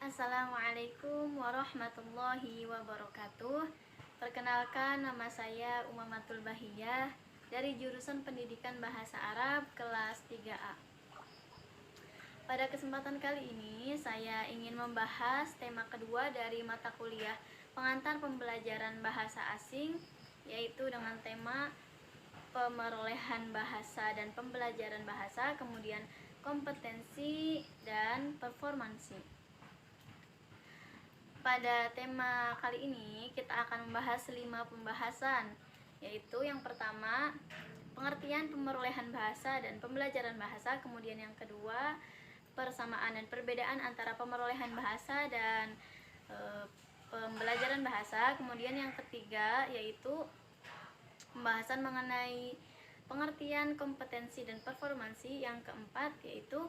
Assalamualaikum warahmatullahi wabarakatuh. Perkenalkan, nama saya Umamatul Bahiyah dari jurusan Pendidikan Bahasa Arab kelas 3A. Pada kesempatan kali ini saya ingin membahas tema kedua dari mata kuliah pengantar pembelajaran bahasa asing, yaitu dengan tema pemerolehan bahasa dan pembelajaran bahasa, kemudian kompetensi dan performansi. Pada tema kali ini kita akan membahas 5 pembahasan, yaitu yang pertama pengertian pemerolehan bahasa dan pembelajaran bahasa, kemudian yang kedua persamaan dan perbedaan antara pemerolehan bahasa dan pembelajaran bahasa, kemudian yang ketiga yaitu pembahasan mengenai pengertian kompetensi dan performansi, yang keempat yaitu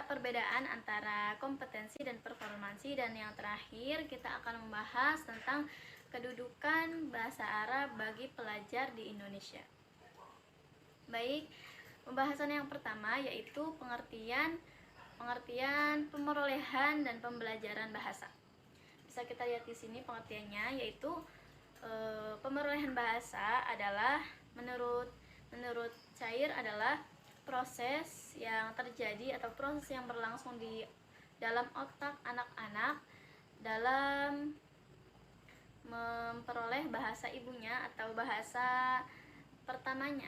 perbedaan antara kompetensi dan performansi, dan yang terakhir kita akan membahas tentang kedudukan bahasa Arab bagi pelajar di Indonesia. Baik, pembahasan yang pertama yaitu pengertian pemerolehan dan pembelajaran bahasa. Bisa kita lihat di sini pengertiannya, yaitu pemerolehan bahasa adalah menurut Cair adalah proses yang terjadi atau proses yang berlangsung di dalam otak anak-anak dalam memperoleh bahasa ibunya atau bahasa pertamanya.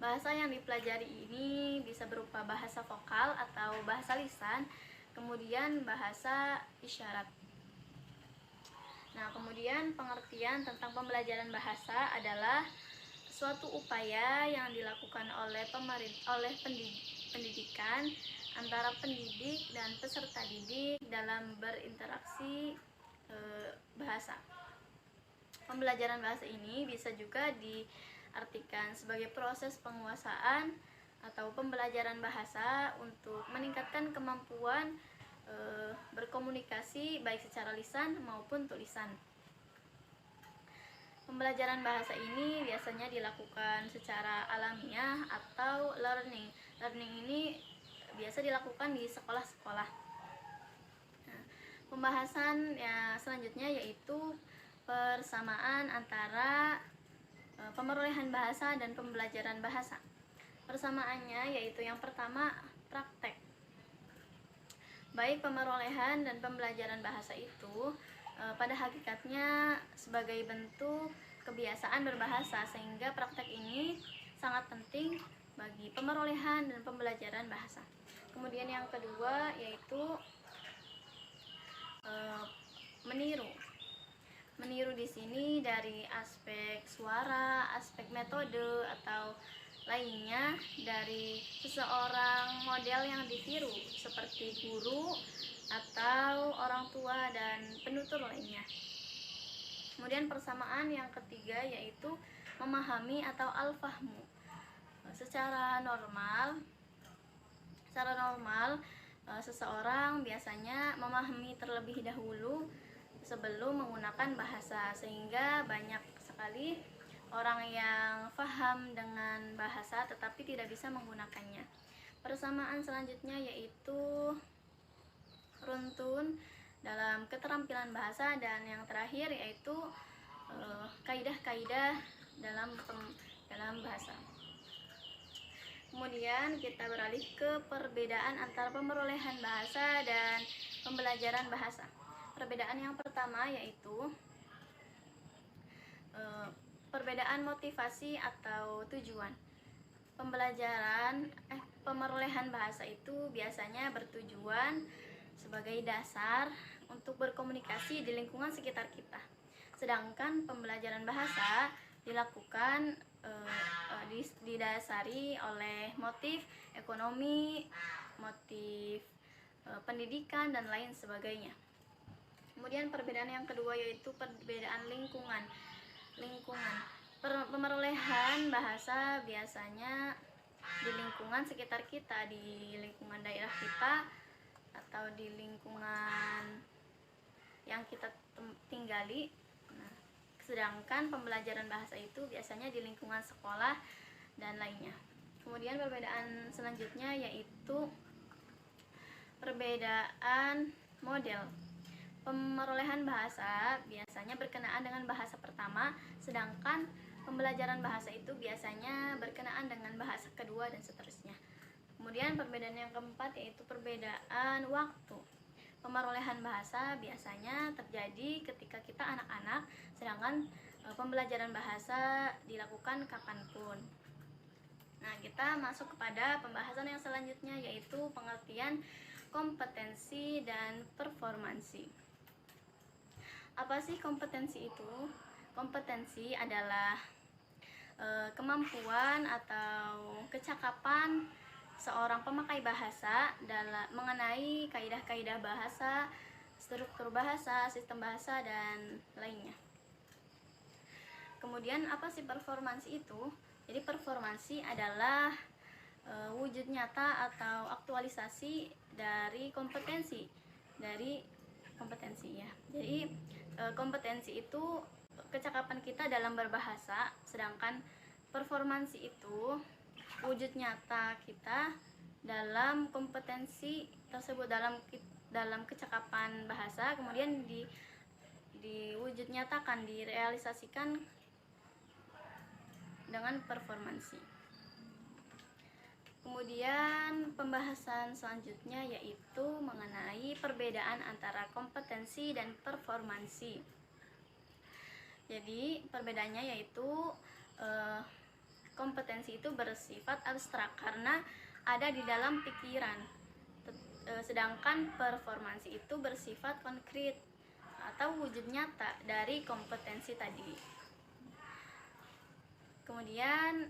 Bahasa yang dipelajari ini bisa berupa bahasa vokal atau bahasa lisan, kemudian bahasa isyarat. Nah, kemudian pengertian tentang pembelajaran bahasa adalah suatu upaya yang dilakukan oleh pendidikan antara pendidik dan peserta didik dalam berinteraksi bahasa. Pembelajaran bahasa ini bisa juga diartikan sebagai proses penguasaan atau pembelajaran bahasa untuk meningkatkan kemampuan berkomunikasi baik secara lisan maupun tulisan. Pembelajaran bahasa ini biasanya dilakukan secara alamiah atau learning. Learning ini biasa dilakukan di sekolah-sekolah. Nah, pembahasan selanjutnya yaitu persamaan antara pemerolehan bahasa dan pembelajaran bahasa. Persamaannya yaitu yang pertama praktek. Baik pemerolehan dan pembelajaran bahasa itu pada hakikatnya sebagai bentuk kebiasaan berbahasa, sehingga praktek ini sangat penting bagi pemerolehan dan pembelajaran bahasa. Kemudian yang kedua yaitu meniru. Meniru di sini dari aspek suara, aspek metode atau lainnya dari seseorang model yang ditiru seperti guru atau orang tua dan penutur lainnya. Kemudian persamaan yang ketiga yaitu memahami atau al-fahmu. Secara normal seseorang biasanya memahami terlebih dahulu sebelum menggunakan bahasa, sehingga banyak sekali orang yang paham dengan bahasa tetapi tidak bisa menggunakannya. Persamaan selanjutnya yaitu runtun dalam keterampilan bahasa, dan yang terakhir yaitu kaidah-kaidah dalam bahasa. Kemudian kita beralih ke perbedaan antara pemerolehan bahasa dan pembelajaran bahasa. Perbedaan yang pertama yaitu perbedaan motivasi atau tujuan. Pemerolehan bahasa itu biasanya bertujuan sebagai dasar untuk berkomunikasi di lingkungan sekitar kita. Sedangkan pembelajaran bahasa dilakukan didasari oleh motif ekonomi, motif pendidikan dan lain sebagainya. Kemudian perbedaan yang kedua yaitu perbedaan lingkungan. Pemerolehan bahasa biasanya di lingkungan sekitar kita, di lingkungan daerah kita atau di lingkungan yang kita tinggali. Nah, sedangkan pembelajaran bahasa itu biasanya di lingkungan sekolah dan lainnya. Kemudian perbedaan selanjutnya yaitu Perbedaan model pemerolehan bahasa biasanya berkenaan dengan bahasa pertama, sedangkan pembelajaran bahasa itu biasanya berkenaan dengan bahasa kedua dan seterusnya. Kemudian perbedaan yang keempat yaitu perbedaan waktu. Pemerolehan bahasa biasanya terjadi ketika kita anak-anak, sedangkan pembelajaran bahasa dilakukan kapanpun. Nah, kita masuk kepada pembahasan yang selanjutnya yaitu pengertian kompetensi dan performansi. Apa sih kompetensi itu? Kompetensi adalah kemampuan atau kecakapan seorang pemakai bahasa dalam mengenai kaidah-kaidah bahasa, struktur bahasa, sistem bahasa, dan lainnya. Kemudian apa sih performansi itu? Jadi performansi adalah wujud nyata atau aktualisasi dari kompetensi ya. Jadi kompetensi itu kecakapan kita dalam berbahasa, sedangkan performansi itu wujud nyata kita dalam kompetensi tersebut, dalam kecakapan bahasa, kemudian diwujud nyatakan, direalisasikan dengan performansi. Kemudian pembahasan selanjutnya yaitu mengenai perbedaan antara kompetensi dan performansi. Jadi perbedaannya yaitu kompetensi itu bersifat abstrak karena ada di dalam pikiran, sedangkan performansi itu bersifat konkret atau wujud nyata dari kompetensi tadi. Kemudian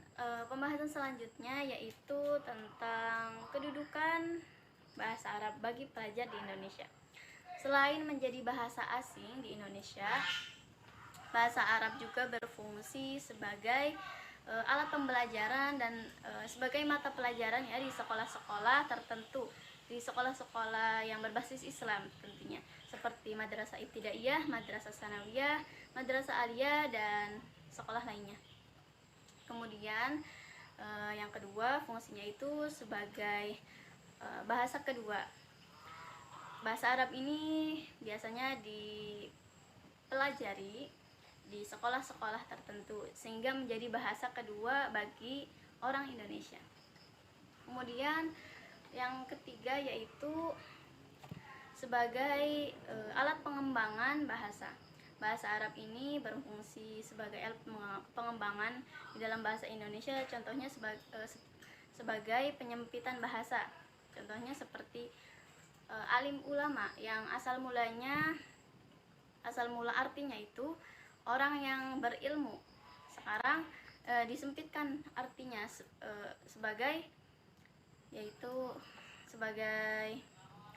pembahasan selanjutnya yaitu tentang kedudukan bahasa Arab bagi pelajar di Indonesia. Selain menjadi bahasa asing di Indonesia, bahasa Arab juga berfungsi sebagai alat pembelajaran dan sebagai mata pelajaran ya di sekolah-sekolah tertentu, di sekolah-sekolah yang berbasis Islam tentunya, seperti madrasah ibtidaiyah, madrasah sanawiyah, madrasah aliyah, dan sekolah lainnya. Kemudian yang kedua, fungsinya itu sebagai bahasa kedua. Bahasa Arab ini biasanya dipelajari di sekolah-sekolah tertentu sehingga menjadi bahasa kedua bagi orang Indonesia. Kemudian yang ketiga yaitu sebagai alat pengembangan bahasa. Bahasa Arab ini berfungsi sebagai alat pengembangan di dalam bahasa Indonesia, contohnya sebagai penyempitan bahasa. Contohnya seperti alim ulama yang asal mula artinya itu orang yang berilmu. Sekarang disempitkan artinya sebagai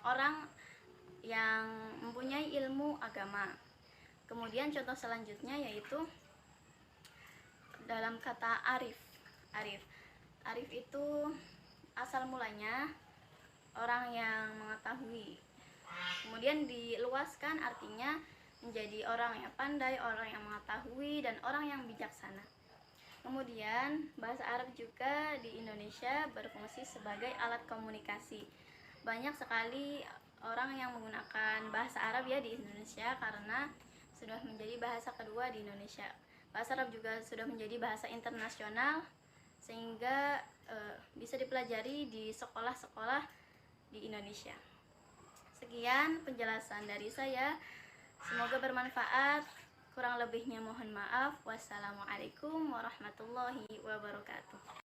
orang yang mempunyai ilmu agama. Kemudian contoh selanjutnya yaitu dalam kata arif. Arif itu asal mulanya orang yang mengetahui. Kemudian diluaskan artinya menjadi orang yang pandai, orang yang mengetahui, dan orang yang bijaksana. Kemudian bahasa Arab juga di Indonesia berfungsi sebagai alat komunikasi. Banyak sekali orang yang menggunakan bahasa Arab ya di Indonesia karena sudah menjadi bahasa kedua di Indonesia. Bahasa Arab juga sudah menjadi bahasa internasional sehingga bisa dipelajari di sekolah-sekolah di Indonesia. Sekian penjelasan dari saya. Semoga bermanfaat. Kurang lebihnya mohon maaf. Wassalamualaikum warahmatullahi wabarakatuh.